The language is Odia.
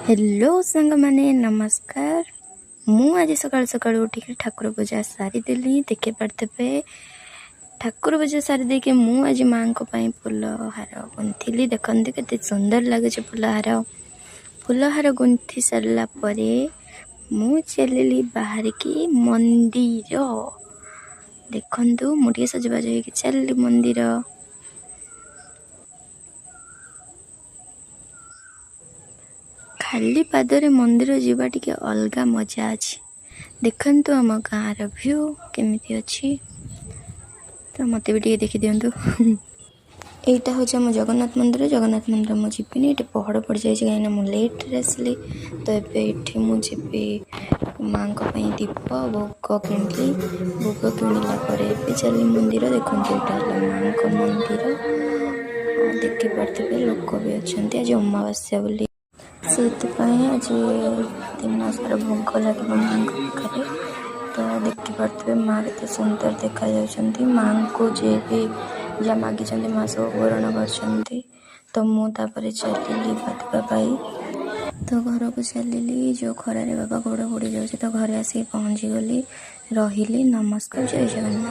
हेलो सांग माने नमस्कार। मु आज सकाल सकाल उठिक ठाकुर पूजा सारीदेली देखी पारे। ठाकुर पूजा सारी देके मु आज माँ को फूल हार गुंथिली। देखते केते सुंदर लगे फूल हार गुंथि सारा मु चलिली बाहर की मंदिर। देखु मुझे सजबाज हो चलली मंदिर। खाली पादरे मंदिर जीवा टिके अलगा मजा अच्छी। देखंतु आम गाँव व्यू केमिति अच्छी तो मत भी टे देखी दिंतु। এইটা হচ্ছে ଆମ ଜଗନ୍ନାଥ ମନ୍ଦିର ମୁଁ ଯିବିନି। ଏଠି ପହଡ଼ ପଡ଼ିଯାଇଛି କାହିଁକିନା ମୁଁ ଲେଟ୍ରେ ଆସିଲି। ତ ଏବେ ଏଠି ମୁଁ ଯିବି ମାଙ୍କ ପାଇଁ ଦୀପ ଭୋଗ କିଣିଲି। ଭୋଗ କିଣିଲା ପରେ ଏବେ ଚାଲି ମନ୍ଦିର। ଦେଖନ୍ତୁ ଏଇଟା ହେଲା ମାଙ୍କ ମନ୍ଦିର। ଦେଖିପାରୁଥିବେ ଲୋକ ବି ଅଛନ୍ତି। ଆଜି ଅମାବାସ୍ୟା ବୋଲି ସେଥିପାଇଁ ଆଜି ଦିନ ସାରା ଭୋଗ ଲାଗିବ ମାଙ୍କ ପାଖରେ। ତ ଦେଖିପାରୁଥିବେ ମା କେତେ ସୁନ୍ଦର ଦେଖାଯାଉଛନ୍ତି। ମାଙ୍କୁ ଯିଏ ବି ଯାହା ମାଗିଛନ୍ତି ମା ସବୁ ପୂରଣ କରିଛନ୍ତି। ତ ମୁଁ ତାପରେ ଚାଲିଲି ଗାଧୋଇବା ପାଇଁ। ତ ଘରକୁ ଚାଲିଲି। ଯେଉଁ ଖରାରେ ବାବା ଗୋଡ଼ ପୋଡ଼ି ଯାଉଛି ତ ଘରେ ଆସିକି ପହଞ୍ଚିଗଲି। ରହିଲି। ନମସ୍କାର। ଜୟ ଜଗନ୍ନାଥ।